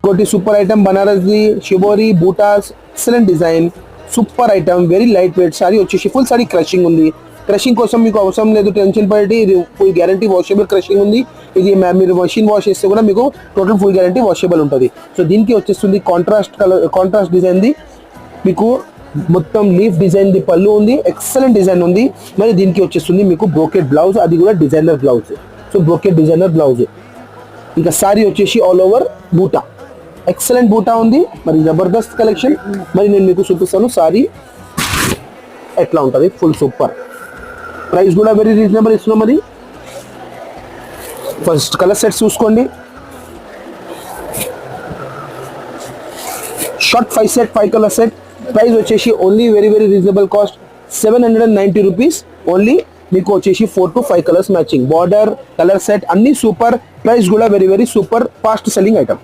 कोटी super item Banaras दी shibori बूटास excellent design super item very light weight sari వచ్చేసి ఫుల్ సారీ క్రషింగ్ ఉంది క్రషింగ్ కోసం మీకు అవసరం లేదు టెన్షన్ పడి ఇది ఫుల్ గ్యారంటీ వాషబుల్ క్రషింగ్ ఉంది ఇది మీరు మషిన్ వాష్ చేస్తే కూడా మీకు టోటల్ ఫుల్ గ్యారంటీ వాషబుల్ ఉంటుంది సో దీనికి వచ్చేస్తుంది contrast colour contrast design the మీకు మొత్తం లీఫ్ డిజైన్ ది పళ్ళు ఉంది ఎక్సలెంట్ డిజైన్ ఉంది మరి దీనికి వచ్చేస్తుంది మీకు బ్రోకెట్ బ్లౌజ్ అది కూడా designer blouse so brocade designer blouse ఇంకా సారీ వచ్చేసి ఆల్ ఓవర్ బూటా ఎక్సలెంట్ బూటా ఉంది మరి జబర్దస్త్ కలెక్షన్ మరి నేను మీకు చూపిస్తాను సారీ ఎట్లా ఉంటుంది ఫుల్ సూపర్ ప్రైస్ కూడా వెరీ రీజనబుల్ ఇస్తున్నాం మరి ఫస్ట్ కలర్ సెట్స్ చూసుకోండి short 5 set 5 colour set price వచ్చేసి only very very reasonable cost 790 rupees only మీకు వచ్చేసి 4 to 5 colours matching border colour set అన్ని సూపర్ ప్రైస్ కూడా very very super fast selling item